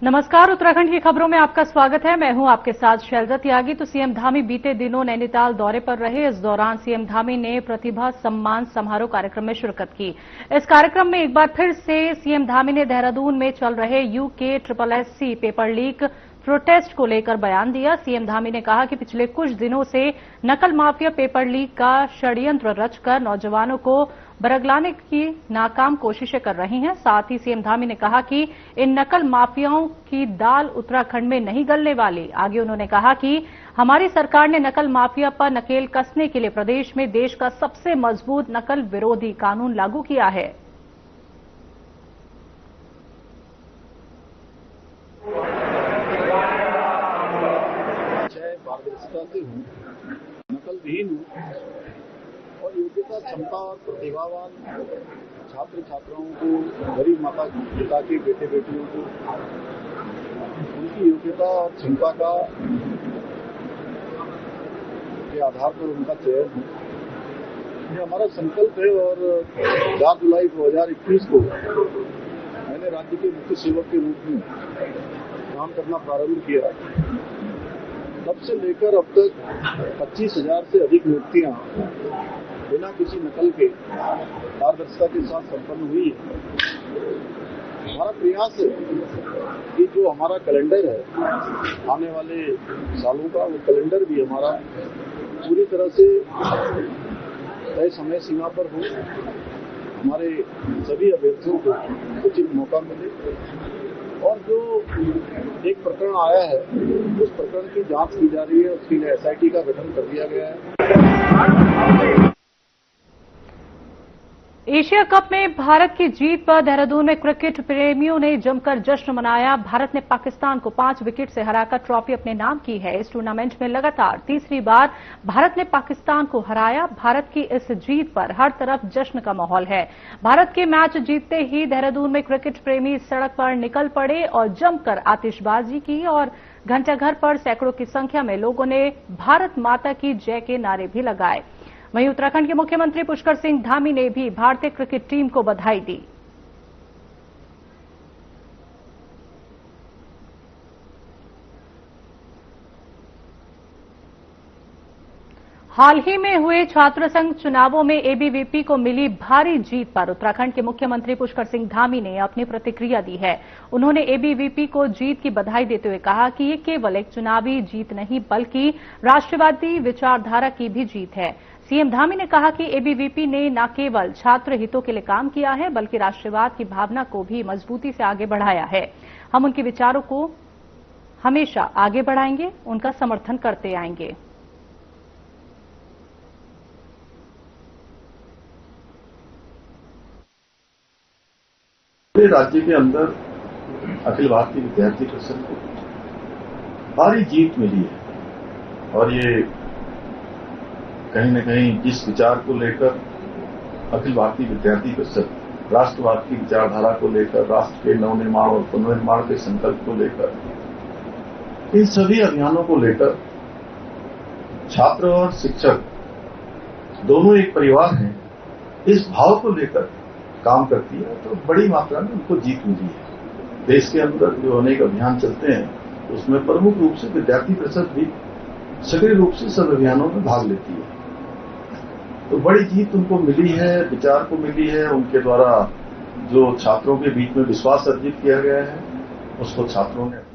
नमस्कार, उत्तराखंड की खबरों में आपका स्वागत है। मैं हूं आपके साथ शैलजा त्यागी। तो सीएम धामी बीते दिनों नैनीताल दौरे पर रहे। इस दौरान सीएम धामी ने प्रतिभा सम्मान समारोह कार्यक्रम में शिरकत की। इस कार्यक्रम में एक बार फिर से सीएम धामी ने देहरादून में चल रहे UKSSC पेपर लीक प्रोटेस्ट को लेकर बयान दिया। सीएम धामी ने कहा कि पिछले कुछ दिनों से नकल माफिया पेपर लीक का षड्यंत्र रचकर नौजवानों को बरगलाने की नाकाम कोशिशें कर रही हैं। साथ ही सीएम धामी ने कहा कि इन नकल माफियाओं की दाल उत्तराखंड में नहीं गलने वाली। आगे उन्होंने कहा कि हमारी सरकार ने नकल माफिया पर नकेल कसने के लिए प्रदेश में देश का सबसे मजबूत नकल विरोधी कानून लागू किया है। पारदर्शिता से हूँ, नकल विहीन हूँ और योग्यता, क्षमता और प्रतिभावान छात्र छात्राओं को, गरीब माता पिता के बेटे बेटियों को उनकी योग्यता और क्षमता का के आधार पर उनका चयन है। ये हमारा संकल्प है और 4 जुलाई 2021 को मैंने राज्य के मुख्य सेवक के रूप में काम करना प्रारंभ किया। तब से लेकर अब तक 25,000 से अधिक नियुक्तियां बिना किसी नकल के पारदर्शिता के साथ संपन्न हुई है। हमारा प्रयास है कि जो हमारा कैलेंडर है आने वाले सालों का, वो कैलेंडर भी हमारा पूरी तरह से तय समय सीमा पर हो, हमारे सभी अभ्यर्थियों को उचित मौका मिले और जो एक प्रकरण आया है उस प्रकरण की जांच की जा रही है। उसके लिए SIT का गठन कर दिया गया है। एशिया कप में भारत की जीत पर देहरादून में क्रिकेट प्रेमियों ने जमकर जश्न मनाया। भारत ने पाकिस्तान को 5 विकेट से हराकर ट्रॉफी अपने नाम की है। इस टूर्नामेंट में लगातार तीसरी बार भारत ने पाकिस्तान को हराया। भारत की इस जीत पर हर तरफ जश्न का माहौल है। भारत के मैच जीतते ही देहरादून में क्रिकेट प्रेमी सड़क पर निकल पड़े और जमकर आतिशबाजी की और घंटाघर पर सैकड़ों की संख्या में लोगों ने भारत माता की जय के नारे भी लगाए। वहीं उत्तराखंड के मुख्यमंत्री पुष्कर सिंह धामी ने भी भारतीय क्रिकेट टीम को बधाई दी। हाल ही में हुए छात्र संघ चुनावों में ABVP को मिली भारी जीत पर उत्तराखंड के मुख्यमंत्री पुष्कर सिंह धामी ने अपनी प्रतिक्रिया दी है। उन्होंने ABVP को जीत की बधाई देते हुए कहा कि ये केवल एक चुनावी जीत नहीं बल्कि राष्ट्रवादी विचारधारा की भी जीत है। सीएम धामी ने कहा कि ABVP ने न केवल छात्र हितों के लिए काम किया है बल्कि राष्ट्रवाद की भावना को भी मजबूती से आगे बढ़ाया है। हम उनके विचारों को हमेशा आगे बढ़ाएंगे, उनका समर्थन करते आएंगे। पूरे राज्य के अंदर अखिल भारतीय विद्यार्थी परिषद को भारी जीत मिली है और ये कहीं न कहीं जिस विचार को लेकर अखिल भारतीय विद्यार्थी परिषद राष्ट्रवाद की विचारधारा को लेकर, राष्ट्र के नवनिर्माण और पुनर्निर्माण के संकल्प को लेकर, इन सभी अभियानों को लेकर छात्र और शिक्षक दोनों एक परिवार हैं, इस भाव को लेकर काम करती है तो बड़ी मात्रा में उनको जीत मिली है। देश के अंदर जो अनेक अभियान चलते हैं उसमें प्रमुख रूप से विद्यार्थी परिषद भी सक्रिय रूप से सब अभियानों में भाग लेती है। तो बड़ी जीत उनको मिली है, विचार को मिली है। उनके द्वारा जो छात्रों के बीच में विश्वास अर्जित किया गया है उसको छात्रों ने।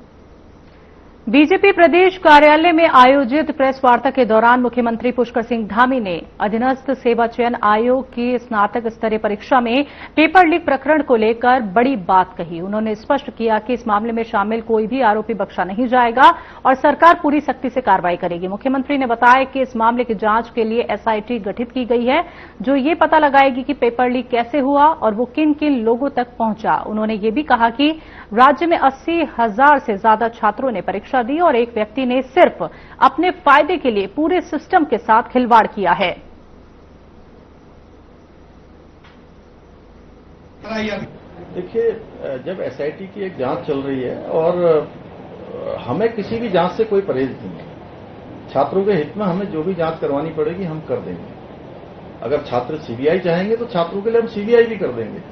बीजेपी प्रदेश कार्यालय में आयोजित प्रेस वार्ता के दौरान मुख्यमंत्री पुष्कर सिंह धामी ने अधीनस्थ सेवा चयन आयोग की स्नातक स्तरीय परीक्षा में पेपर लीक प्रकरण को लेकर बड़ी बात कही। उन्होंने स्पष्ट किया कि इस मामले में शामिल कोई भी आरोपी बख्शा नहीं जाएगा और सरकार पूरी सख्ती से कार्रवाई करेगी। मुख्यमंत्री ने बताया कि इस मामले की जांच के लिए SIT गठित की गई है जो ये पता लगाएगी कि पेपर लीक कैसे हुआ और वो किन किन लोगों तक पहुंचा। उन्होंने ये भी कहा कि राज्य में 80,000 से ज्यादा छात्रों ने परीक्षा दी और एक व्यक्ति ने सिर्फ अपने फायदे के लिए पूरे सिस्टम के साथ खिलवाड़ किया है। देखिए, जब SIT की एक जांच चल रही है और हमें किसी भी जांच से कोई परहेज नहीं है। छात्रों के हित में हमें जो भी जांच करवानी पड़ेगी हम कर देंगे। अगर छात्र CBI चाहेंगे तो छात्रों के लिए हम CBI भी कर देंगे।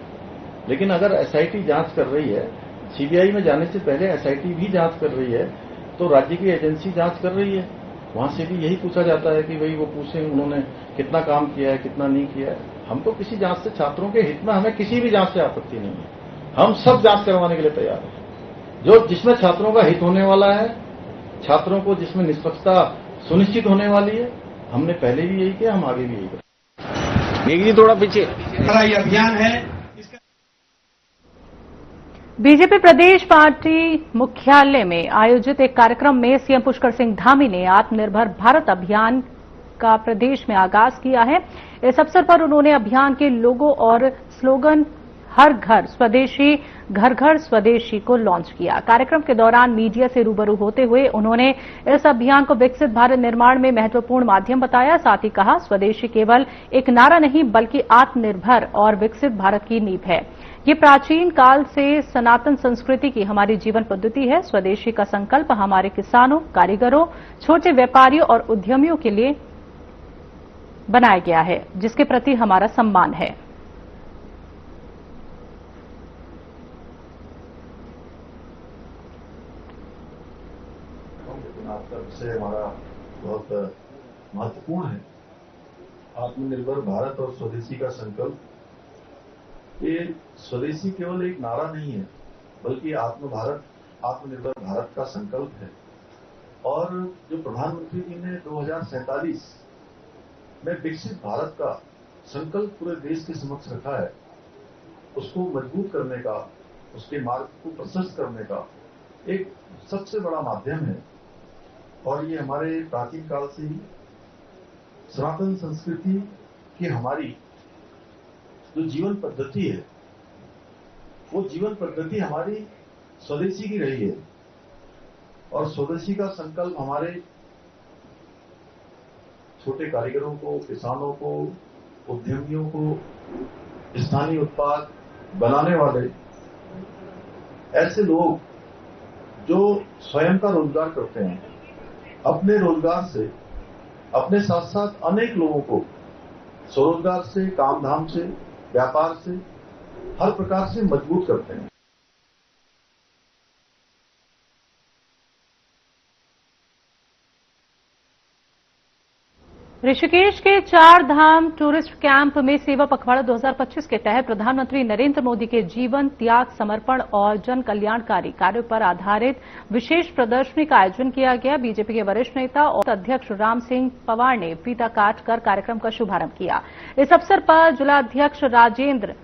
लेकिन अगर SIT जांच कर रही है सीबीआई में जाने से पहले एसआईटी भी जांच कर रही है, तो राज्य की एजेंसी जांच कर रही है, वहां से भी यही पूछा जाता है कि भाई वो पूछें उन्होंने कितना काम किया है, कितना नहीं किया है। हम तो किसी जांच से, छात्रों के हित में हमें किसी भी जांच से आपत्ति नहीं है, हम सब जांच करवाने के लिए तैयार हैं। जो जिसमें छात्रों का हित होने वाला है, छात्रों को जिसमें निष्पक्षता सुनिश्चित होने वाली है, हमने पहले भी यही किया, हम आगे भी यही करेंगे। जी थोड़ा पीछे ये अभियान है। बीजेपी प्रदेश पार्टी मुख्यालय में आयोजित एक कार्यक्रम में सीएम पुष्कर सिंह धामी ने आत्मनिर्भर भारत अभियान का प्रदेश में आगाज किया है। इस अवसर पर उन्होंने अभियान के लोगो और स्लोगन हर घर स्वदेशी, घर घर स्वदेशी को लॉन्च किया। कार्यक्रम के दौरान मीडिया से रूबरू होते हुए उन्होंने इस अभियान को विकसित भारत निर्माण में महत्वपूर्ण माध्यम बताया। साथ ही कहा, स्वदेशी केवल एक नारा नहीं बल्कि आत्मनिर्भर और विकसित भारत की नींव है। ये प्राचीन काल से सनातन संस्कृति की हमारी जीवन पद्धति है। स्वदेशी का संकल्प हमारे किसानों, कारीगरों, छोटे व्यापारियों और उद्यमियों के लिए बनाया गया है, जिसके प्रति हमारा सम्मान है। आपका विषय हमारा बहुत महत्वपूर्ण है। आत्मनिर्भर भारत और स्वदेशी का संकल्प। ये स्वदेशी केवल एक नारा नहीं है बल्कि आत्मनिर्भर भारत का संकल्प है। और जो प्रधानमंत्री जी ने 2047 में विकसित भारत का संकल्प पूरे देश के समक्ष रखा है, उसको मजबूत करने का, उसके मार्ग को प्रशस्त करने का एक सबसे बड़ा माध्यम है। और ये हमारे प्राचीन काल से ही सनातन संस्कृति की हमारी जो जीवन पद्धति है, वो जीवन पद्धति हमारी स्वदेशी की रही है। और स्वदेशी का संकल्प हमारे छोटे कारीगरों को, किसानों को, उद्यमियों को, स्थानीय उत्पाद बनाने वाले ऐसे लोग जो स्वयं का रोजगार करते हैं, अपने रोजगार से, अपने साथ साथ अनेक लोगों को स्वरोजगार से, काम धाम से, व्यापार से, हर प्रकार से मजबूत करते हैं। ऋषिकेश के 4 धाम टूरिस्ट कैंप में सेवा पखवाड़ा 2025 के तहत प्रधानमंत्री नरेंद्र मोदी के जीवन, त्याग, समर्पण और जन कल्याणकारी कार्यों पर आधारित विशेष प्रदर्शनी का आयोजन किया गया। बीजेपी के वरिष्ठ नेता और अध्यक्ष राम सिंह पवार ने फीता काटकर कार्यक्रम का शुभारंभ किया। इस अवसर पर जिलाध्यक्ष राजेंद्र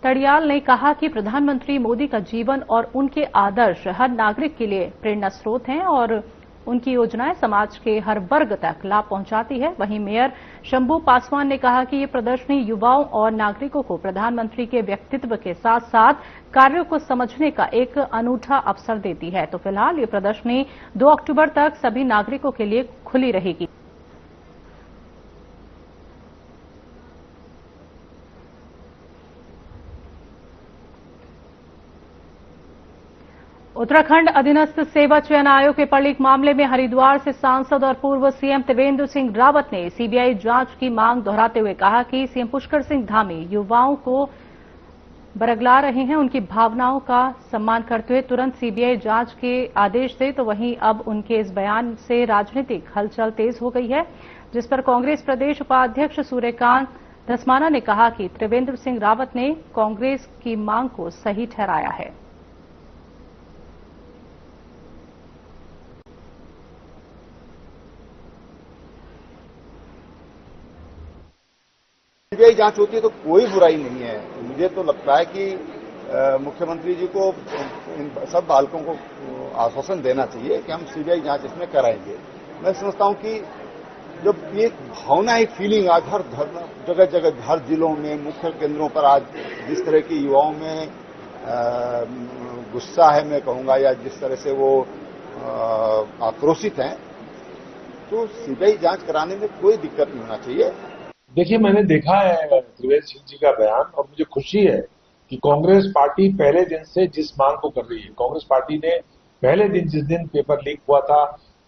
तड़ियाल ने कहा कि प्रधानमंत्री मोदी का जीवन और उनके आदर्श हर नागरिक के लिए प्रेरणा स्रोत हैं और उनकी योजनाएं समाज के हर वर्ग तक लाभ पहुंचाती है। वहीं मेयर शंभू पासवान ने कहा कि ये प्रदर्शनी युवाओं और नागरिकों को प्रधानमंत्री के व्यक्तित्व के साथ साथ कार्यों को समझने का एक अनूठा अवसर देती है। तो फिलहाल ये प्रदर्शनी 2 अक्टूबर तक सभी नागरिकों के लिए खुली रहेगी। उत्तराखंड अधीनस्थ सेवा चयन आयोग के परलीक मामले में हरिद्वार से सांसद और पूर्व सीएम त्रिवेंद्र सिंह रावत ने सीबीआई जांच की मांग दोहराते हुए कहा कि सीएम पुष्कर सिंह धामी युवाओं को बरगला रहे हैं। उनकी भावनाओं का सम्मान करते हुए तुरंत सीबीआई जांच के आदेश दे। तो वहीं अब उनके इस बयान से राजनीतिक हलचल तेज हो गई है, जिस पर कांग्रेस प्रदेश उपाध्यक्ष सूर्यकांत धस्माना ने कहा कि त्रिवेंद्र सिंह रावत ने कांग्रेस की मांग को सही ठहराया है। सीबीआई जांच होती है तो कोई बुराई नहीं है। मुझे तो लगता है कि मुख्यमंत्री जी को इन सब बालकों को आश्वासन देना चाहिए कि हम सीबीआई जांच इसमें कराएंगे। मैं समझता हूं कि जब ये भावना, एक फीलिंग आज हर जगह जगह, हर जिलों में, मुख्य केंद्रों पर आज जिस तरह की युवाओं में गुस्सा है, मैं कहूंगा, या जिस तरह से वो आक्रोशित हैं, तो सीबीआई जांच कराने में कोई दिक्कत नहीं होना चाहिए। देखिए, मैंने देखा है त्रिवेंद्र सिंह जी का बयान और मुझे खुशी है कि कांग्रेस पार्टी पहले दिन से जिस मांग को कर रही है, कांग्रेस पार्टी ने पहले दिन, जिस दिन पेपर लीक हुआ था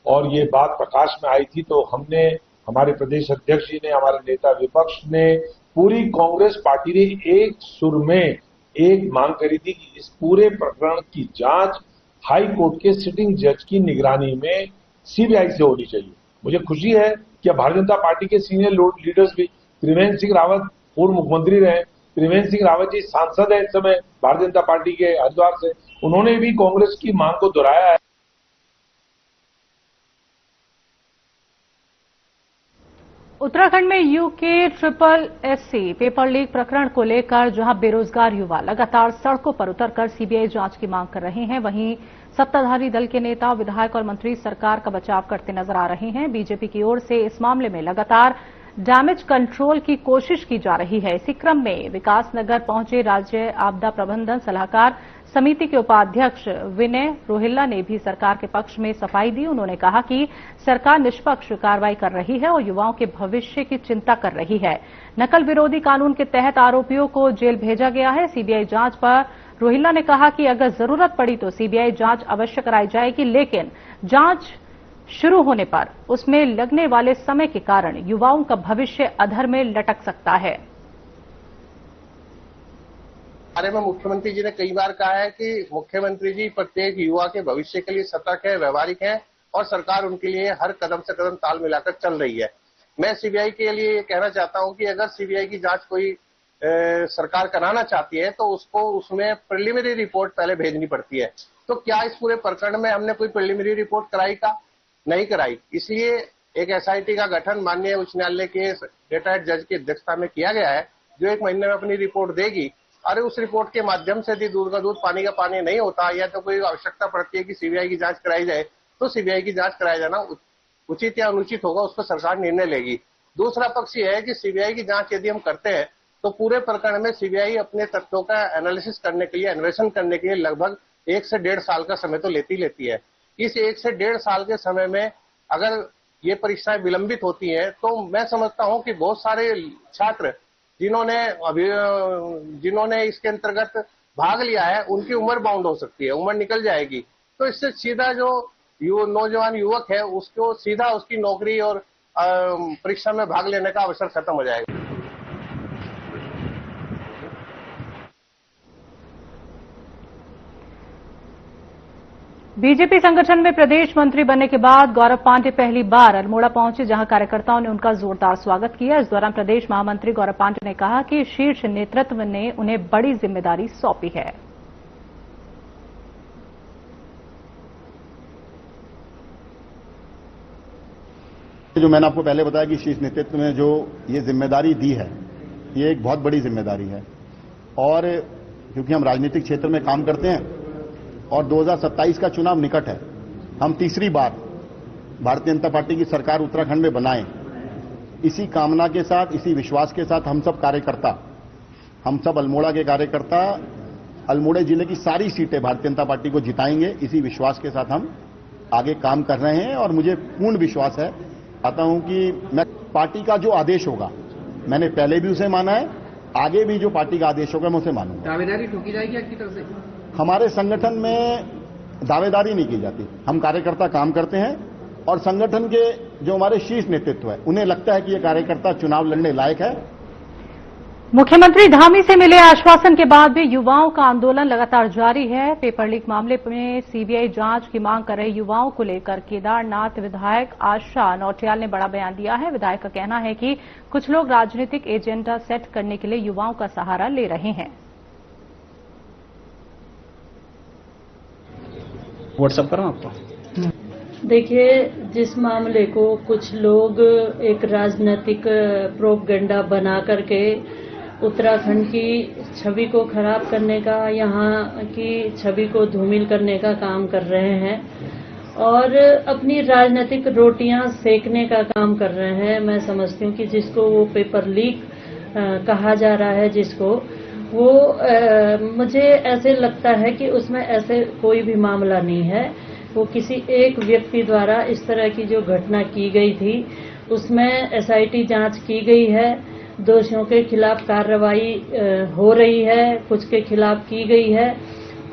और ये बात प्रकाश में आई थी, तो हमने, हमारे प्रदेश अध्यक्ष जी ने, हमारे नेता विपक्ष ने, पूरी कांग्रेस पार्टी ने एक सुर में एक मांग करी थी कि इस पूरे प्रकरण की जांच हाई कोर्ट के सिटिंग जज की निगरानी में सीबीआई से होनी चाहिए। मुझे खुशी है कि भारतीय जनता पार्टी के सीनियर लीडर्स भी, त्रिवेंद्र सिंह रावत पूर्व मुख्यमंत्री रहे, त्रिवेंद्र सिंह रावत जी सांसद है इस समय भारतीय जनता पार्टी के हरिद्वार से, उन्होंने भी कांग्रेस की मांग को दोहराया है। उत्तराखंड में UK triple SC paper leak प्रकरण को लेकर जहां बेरोजगार युवा लगातार सड़कों पर उतरकर सीबीआई जांच की मांग कर रहे हैं, वहीं सत्ताधारी दल के नेता, विधायक और मंत्री सरकार का बचाव करते नजर आ रहे हैं। बीजेपी की ओर से इस मामले में लगातार डैमेज कंट्रोल की कोशिश की जा रही है। इसी क्रम में विकासनगर पहुंचे राज्य आपदा प्रबंधन सलाहकार समिति के उपाध्यक्ष विनय रोहिल्ला ने भी सरकार के पक्ष में सफाई दी। उन्होंने कहा कि सरकार निष्पक्ष कार्रवाई कर रही है और युवाओं के भविष्य की चिंता कर रही है। नकल विरोधी कानून के तहत आरोपियों को जेल भेजा गया है। सीबीआई जांच पर रोहिल्ला ने कहा कि अगर जरूरत पड़ी तो सीबीआई जांच अवश्य कराई जाएगी, लेकिन जांच शुरू होने पर उसमें लगने वाले समय के कारण युवाओं का भविष्य अधर में लटक सकता है। बारे में मुख्यमंत्री जी ने कई बार कहा है कि मुख्यमंत्री जी प्रत्येक युवा के भविष्य के लिए सतर्क है, व्यवहारिक है और सरकार उनके लिए हर कदम से कदम ताल मिलाकर चल रही है। मैं सीबीआई के लिए ये कहना चाहता हूं कि अगर सीबीआई की जांच कोई सरकार कराना चाहती है तो उसको उसमें प्रिलिमिनरी रिपोर्ट पहले भेजनी पड़ती है। तो क्या इस पूरे प्रकरण में हमने कोई प्रिलिमिनरी रिपोर्ट कराई का? नहीं कराई। इसलिए एक एसआईटी का गठन माननीय उच्च न्यायालय के रिटायर्ड जज की अध्यक्षता में किया गया है, जो 1 महीने में अपनी रिपोर्ट देगी। अरे उस रिपोर्ट के माध्यम से भी दूध का दूध पानी का पानी नहीं होता, या तो कोई आवश्यकता पड़ती है कि सीबीआई की जांच कराई जाए, तो सीबीआई की जांच कराया जाना उचित या अनुचित होगा, उस पर सरकार निर्णय लेगी। दूसरा पक्ष यह है कि सीबीआई की जांच यदि हम करते हैं तो पूरे प्रकरण में सीबीआई अपने तथ्यों का एनालिसिस करने के लिए, अन्वेषण करने के लिए लगभग 1 से 1.5 साल का समय तो लेती है। इस 1 से 1.5 साल के समय में अगर ये परीक्षाएं विलंबित होती हैं तो मैं समझता हूं कि बहुत सारे छात्र जिन्होंने इसके अंतर्गत भाग लिया है, उनकी उम्र बाउंड हो सकती है, उम्र निकल जाएगी। तो इससे सीधा जो नौजवान युवक है उसको सीधा उसकी नौकरी और परीक्षा में भाग लेने का अवसर खत्म हो जाएगा। बीजेपी संगठन में प्रदेश मंत्री बनने के बाद गौरव पांडे पहली बार अल्मोड़ा पहुंचे, जहां कार्यकर्ताओं ने उनका जोरदार स्वागत किया। इस दौरान प्रदेश महामंत्री गौरव पांडे ने कहा कि शीर्ष नेतृत्व ने उन्हें बड़ी जिम्मेदारी सौंपी है। जो मैंने आपको पहले बताया कि शीर्ष नेतृत्व में जो ये जिम्मेदारी दी है, ये एक बहुत बड़ी जिम्मेदारी है। और क्योंकि हम राजनीतिक क्षेत्र में काम करते हैं और 2027 का चुनाव निकट है, हम तीसरी बार भारतीय जनता पार्टी की सरकार उत्तराखंड में बनाएं, इसी कामना के साथ, इसी विश्वास के साथ हम सब अल्मोड़ा के कार्यकर्ता अल्मोड़ा जिले की सारी सीटें भारतीय जनता पार्टी को जिताएंगे। इसी विश्वास के साथ हम आगे काम कर रहे हैं और मुझे पूर्ण विश्वास है, चाहता हूं कि मैं पार्टी का जो आदेश होगा, मैंने पहले भी उसे माना है, आगे भी जो पार्टी का आदेश होगा मैं उसे मानूंगा। दावेदारी ठोकी जाएगी आपकी तरफ से? हमारे संगठन में दावेदारी नहीं की जाती। हम कार्यकर्ता काम करते हैं और संगठन के जो हमारे शीर्ष नेतृत्व है, उन्हें लगता है कि ये कार्यकर्ता चुनाव लड़ने लायक है। मुख्यमंत्री धामी से मिले आश्वासन के बाद भी युवाओं का आंदोलन लगातार जारी है। पेपर लीक मामले में सीबीआई जांच की मांग कर रहे युवाओं को लेकर केदारनाथ विधायक आशा नौटियाल ने बड़ा बयान दिया है। विधायक का कहना है कि कुछ लोग राजनीतिक एजेंडा सेट करने के लिए युवाओं का सहारा ले रहे हैं। व्हाट्सएप करूं आपको? देखिए, जिस मामले को कुछ लोग एक राजनीतिक प्रोपगेंडा बना करके उत्तराखंड की छवि को खराब करने का, यहाँ की छवि को धूमिल करने का काम कर रहे हैं और अपनी राजनीतिक रोटियां सेकने का काम कर रहे हैं। मैं समझती हूँ कि जिसको वो पेपर लीक कहा जा रहा है, जिसको वो मुझे ऐसे लगता है कि उसमें ऐसे कोई भी मामला नहीं है। वो किसी एक व्यक्ति द्वारा इस तरह की जो घटना की गई थी, उसमें एसआईटी जांच की गई है, दोषियों के खिलाफ कार्रवाई हो रही है, कुछ के खिलाफ की गई है।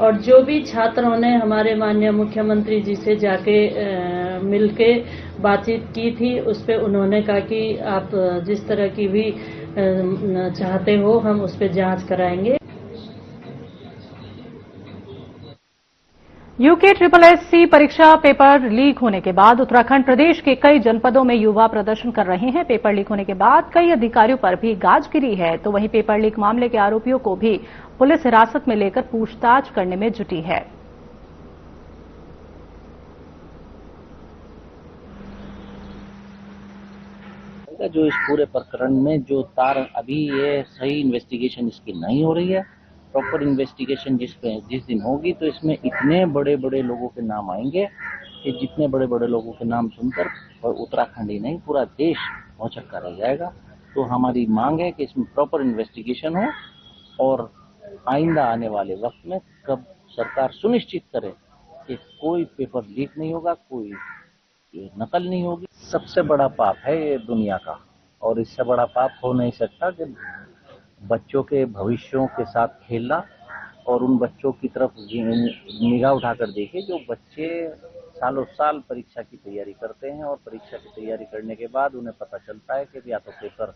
और जो भी छात्रों ने हमारे माननीय मुख्यमंत्री जी से जाके मिलके बातचीत की थी, उस पे उन्होंने कहा कि आप जिस तरह की भी चाहते हो हम उस पे जांच कराएंगे। UKSSC परीक्षा पेपर लीक होने के बाद उत्तराखंड प्रदेश के कई जनपदों में युवा प्रदर्शन कर रहे हैं। पेपर लीक होने के बाद कई अधिकारियों पर भी गाज गिरी है, तो वहीं पेपर लीक मामले के आरोपियों को भी पुलिस हिरासत में लेकर पूछताछ करने में जुटी है। जो इस पूरे प्रकरण में जो तार अभी ये सही इन्वेस्टिगेशन इसकी नहीं हो रही है, प्रॉपर इन्वेस्टिगेशन जिस दिन होगी तो इसमें इतने बड़े बड़े लोगों के नाम आएंगे कि जितने बड़े बड़े लोगों के नाम सुनकर और उत्तराखंड ही नहीं पूरा देश भौचक्का रह जाएगा। तो हमारी मांग है कि इसमें प्रॉपर इन्वेस्टिगेशन हो और आइंदा आने वाले वक्त में कब सरकार सुनिश्चित करे कि कोई पेपर लीक नहीं होगा, कोई नकल नहीं होगी। सबसे बड़ा पाप है ये दुनिया का, और इससे बड़ा पाप हो नहीं सकता कि बच्चों के भविष्यों के साथ खेलना और उन बच्चों की तरफ निगाह उठाकर देखिए जो बच्चे सालों साल परीक्षा की तैयारी करते हैं और परीक्षा की तैयारी करने के बाद उन्हें पता चलता है कि या तो पेपर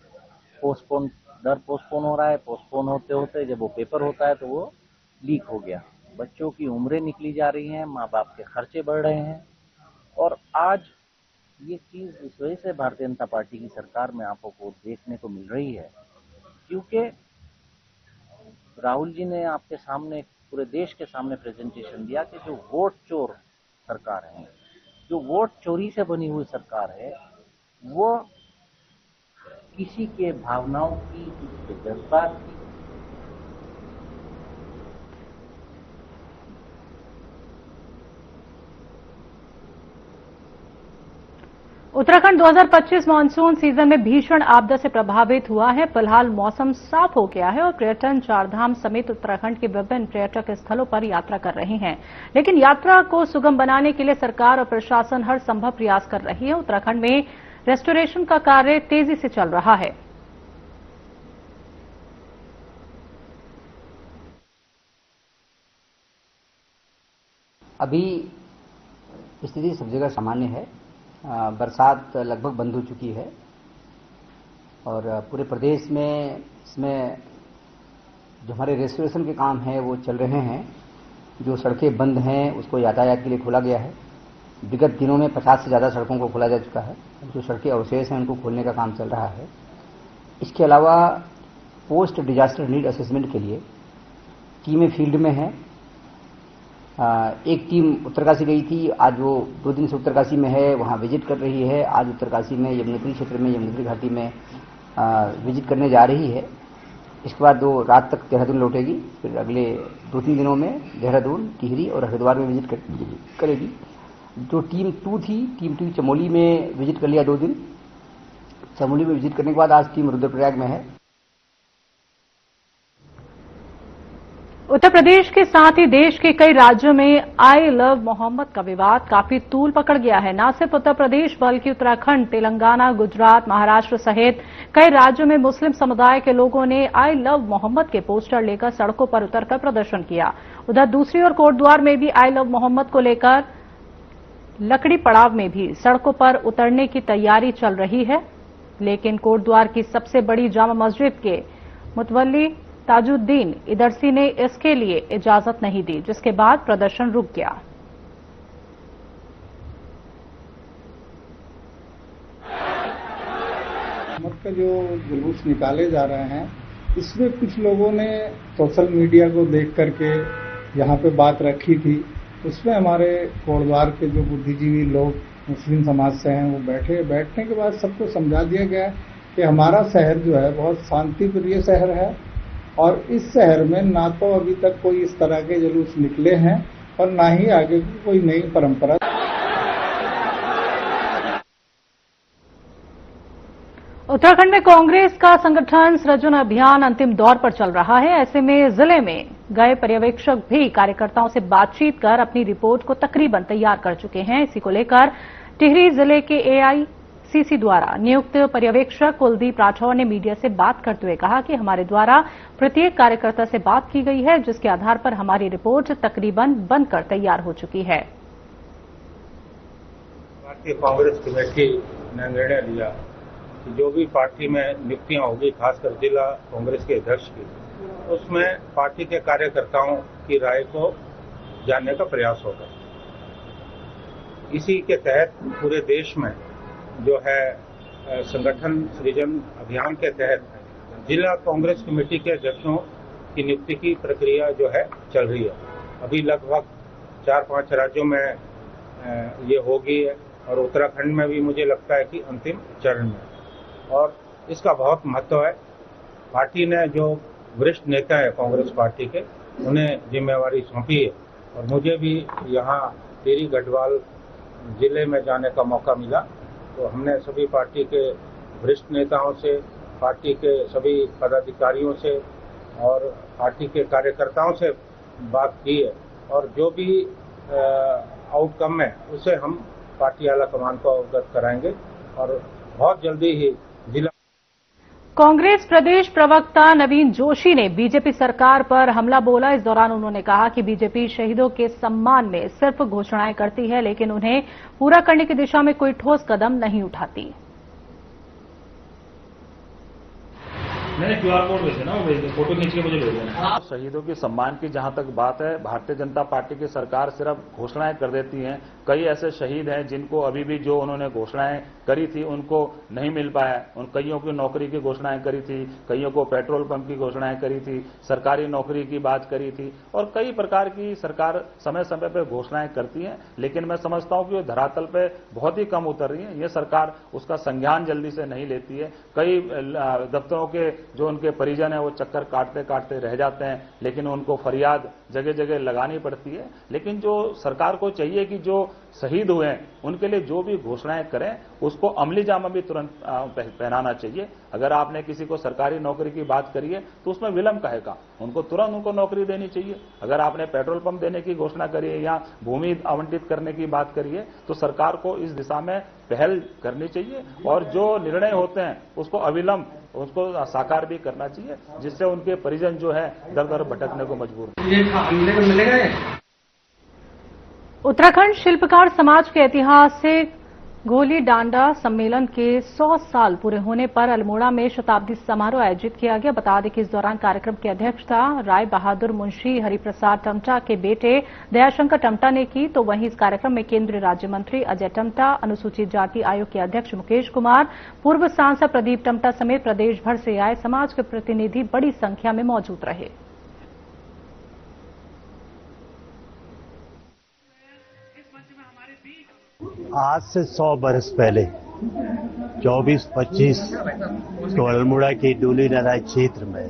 पोस्टपोन हो रहा है, पोस्टपोन होते होते जब वो पेपर होता है तो वो लीक हो गया। बच्चों की उम्रें निकली जा रही हैं, माँ बाप के खर्चे बढ़ रहे हैं, और आज ये चीज इस वजह से भारतीय जनता पार्टी की सरकार में आपको देखने को मिल रही है क्योंकि राहुल जी ने आपके सामने पूरे देश के सामने प्रेजेंटेशन दिया कि जो वोट चोर सरकार है, जो वोट चोरी से बनी हुई सरकार है, वो किसी के भावनाओं की, किसी के जज्बात की उत्तराखंड 2025 मानसून सीजन में भीषण आपदा से प्रभावित हुआ है। फिलहाल मौसम साफ हो गया है और पर्यटन चारधाम समेत उत्तराखंड के विभिन्न पर्यटक स्थलों पर यात्रा कर रहे हैं, लेकिन यात्रा को सुगम बनाने के लिए सरकार और प्रशासन हर संभव प्रयास कर रही है। उत्तराखंड में रेस्टोरेशन का कार्य तेजी से चल रहा है। अभी स्थिति सब जगह सामान्य है। बरसात लगभग बंद हो चुकी है और पूरे प्रदेश में इसमें जो हमारे रेस्टोरेशन के काम हैं वो चल रहे हैं। जो सड़कें बंद हैं उसको यातायात के लिए खोला गया है। विगत दिनों में 50 से ज़्यादा सड़कों को खोला जा चुका है। जो सड़कें अवशेष हैं उनको खोलने का काम चल रहा है। इसके अलावा पोस्ट डिजास्टर नीड असेसमेंट के लिए टीमें फील्ड में हैं। एक टीम उत्तरकाशी गई थी, आज वो 2 दिन से उत्तरकाशी में है, वहाँ विजिट कर रही है। आज उत्तरकाशी में यमुनोत्री क्षेत्र में यमुनोत्री घाटी में विजिट करने जा रही है। इसके बाद 2 रात तक देहरादून लौटेगी, फिर अगले 2-3 दिनों में देहरादून, टिहरी और हरिद्वार में विजिट करेगी। जो टीम 2 थी, टीम 2 चमोली में विजिट कर लिया 2 दिन। चमोली में विजिट करने के बाद आज टीम रुद्रप्रयाग में है। उत्तर प्रदेश के साथ ही देश के कई राज्यों में आई लव मोहम्मद का विवाद काफी तूल पकड़ गया है। न सिर्फ उत्तर प्रदेश बल्कि उत्तराखंड, तेलंगाना, गुजरात, महाराष्ट्र सहित कई राज्यों में मुस्लिम समुदाय के लोगों ने आई लव मोहम्मद के पोस्टर लेकर सड़कों पर उतरकर प्रदर्शन किया। उधर दूसरी ओर कोटद्वार में भी आई लव मोहम्मद को लेकर लकड़ी पड़ाव में भी सड़कों पर उतरने की तैयारी चल रही है, लेकिन कोटद्वार की सबसे बड़ी जामा मस्जिद के मुतवल्ली ताजुद्दीन इदरसी ने इसके लिए इजाजत नहीं दी, जिसके बाद प्रदर्शन रुक गया। का जो जुलूस निकाले जा रहे हैं, इसमें कुछ लोगों ने सोशल मीडिया को देख करके यहाँ पे बात रखी थी। उसमें हमारे कोटद्वार के जो बुद्धिजीवी लोग मुस्लिम समाज से हैं वो बैठने के बाद सबको समझा दिया गया कि हमारा शहर जो है बहुत शांति प्रिय शहर है और इस शहर में ना तो अभी तक कोई इस तरह के जुलूस निकले हैं और ना ही आगे कोई नई परंपरा। उत्तराखंड में कांग्रेस का संगठन सृजन अभियान अंतिम दौर पर चल रहा है। ऐसे में जिले में गए पर्यवेक्षक भी कार्यकर्ताओं से बातचीत कर अपनी रिपोर्ट को तकरीबन तैयार कर चुके हैं। इसी को लेकर टिहरी जिले के एआईसीसी द्वारा नियुक्त पर्यवेक्षक कुलदीप राठौर ने मीडिया से बात करते हुए कहा कि हमारे द्वारा प्रत्येक कार्यकर्ता से बात की गई है, जिसके आधार पर हमारी रिपोर्ट तकरीबन बनकर तैयार हो चुकी है। भारतीय कांग्रेस कमेटी ने निर्णय लिया कि जो भी पार्टी में नियुक्तियां होगी, खासकर जिला कांग्रेस के अध्यक्ष की, उसमें पार्टी के कार्यकर्ताओं की राय को जानने का प्रयास होगा। इसी के तहत पूरे देश में जो है संगठन सृजन अभियान के तहत जिला कांग्रेस कमेटी के अध्यक्षों की नियुक्ति की प्रक्रिया जो है चल रही है। अभी लगभग 4-5 राज्यों में ये होगी और उत्तराखंड में भी मुझे लगता है कि अंतिम चरण में, और इसका बहुत महत्व है। पार्टी ने जो वरिष्ठ नेता है कांग्रेस पार्टी के, उन्हें जिम्मेवारी सौंपी है और मुझे भी यहाँ टिहरी गढ़वाल जिले में जाने का मौका मिला। तो हमने सभी पार्टी के वरिष्ठ नेताओं से, पार्टी के सभी पदाधिकारियों से और पार्टी के कार्यकर्ताओं से बात की है और जो भी आउटकम है उसे हम पार्टी आला कमान को अवगत कराएंगे और बहुत जल्दी ही जिला। कांग्रेस प्रदेश प्रवक्ता नवीन जोशी ने बीजेपी सरकार पर हमला बोला। इस दौरान उन्होंने कहा कि बीजेपी शहीदों के सम्मान में सिर्फ घोषणाएं करती है, लेकिन उन्हें पूरा करने की दिशा में कोई ठोस कदम नहीं उठाती। मैंने QR कोड भेजे ना, वो भेज दे, फोटो खींच के मुझे भेज देना। शहीदों के सम्मान की जहां तक बात है, भारतीय जनता पार्टी की सरकार सिर्फ घोषणाएं कर देती हैं। कई ऐसे शहीद हैं जिनको अभी भी जो उन्होंने घोषणाएं करी थी उनको नहीं मिल पाया। उन कईयों की नौकरी की घोषणाएं करी थी, कईयों को पेट्रोल पंप की घोषणाएं करी थी, सरकारी नौकरी की बात करी थी और कई प्रकार की सरकार समय समय पर घोषणाएं करती है, लेकिन मैं समझता हूं कि वो धरातल पे बहुत ही कम उतर रही है। ये सरकार उसका संज्ञान जल्दी से नहीं लेती है। कई दफ्तरों के जो उनके परिजन है वो चक्कर काटते काटते रह जाते हैं, लेकिन उनको फरियाद जगह जगह लगानी पड़ती है। लेकिन जो सरकार को चाहिए कि जो शहीद हुए हैं उनके लिए जो भी घोषणाएं करें उसको अमली जामा भी तुरंत पहनाना चाहिए। अगर आपने किसी को सरकारी नौकरी की बात करी है तो उसमें विलंब कहेगा, उनको तुरंत उनको नौकरी देनी चाहिए। अगर आपने पेट्रोल पंप देने की घोषणा करी है या भूमि आवंटित करने की बात करी है तो सरकार को इस दिशा में पहल करनी चाहिए और जो निर्णय होते हैं उसको अविलंब उसको साकार भी करना चाहिए, जिससे उनके परिजन जो है दर दर भटकने को मजबूर। उत्तराखंड शिल्पकार समाज के ऐतिहासिक गोली डांडा सम्मेलन के 100 साल पूरे होने पर अल्मोड़ा में शताब्दी समारोह आयोजित किया गया। बता दें कि इस दौरान कार्यक्रम की अध्यक्षता राय बहादुर मुंशी हरिप्रसाद टमटा के बेटे दयाशंकर टमटा ने की। तो वहीं इस कार्यक्रम में केंद्रीय राज्य मंत्री अजय टमटा, अनुसूचित जाति आयोग के अध्यक्ष मुकेश कुमार, पूर्व सांसद प्रदीप टमटा समेत प्रदेश भर से आए समाज के प्रतिनिधि बड़ी संख्या में मौजूद रहे। आज से 100 बरस पहले 24-25 तो अल्मोड़ा के डोली नाला क्षेत्र में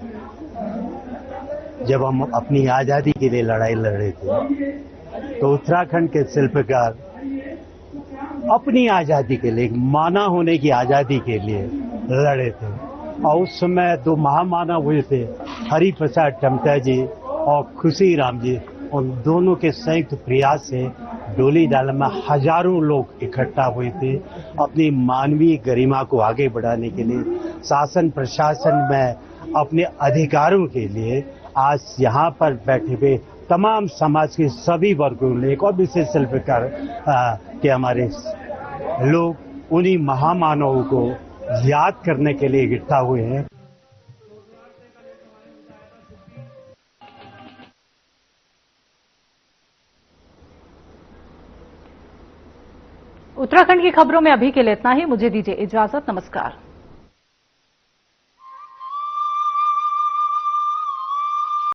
जब हम अपनी आजादी के लिए लड़ाई लड़ रहे थे तो उत्तराखंड के शिल्पकार अपनी आजादी के लिए, माना होने की आजादी के लिए लड़े थे। और उस समय 2 महामानव हुए थे, हरिप्रसाद टमटा जी और खुशी राम जी। उन दोनों के संयुक्त प्रयास से डोली डाला में हजारों लोग इकट्ठा हुए थे अपनी मानवीय गरिमा को आगे बढ़ाने के लिए, शासन प्रशासन में अपने अधिकारों के लिए। आज यहाँ पर बैठे हुए तमाम समाज के सभी वर्गों ने एक और विशेष शिल्पकार के हमारे लोग उन्हीं महामानवों को याद करने के लिए इकट्ठा हुए हैं। उत्तराखंड की खबरों में अभी के लिए इतना ही। मुझे दीजिए इजाजत। नमस्कार।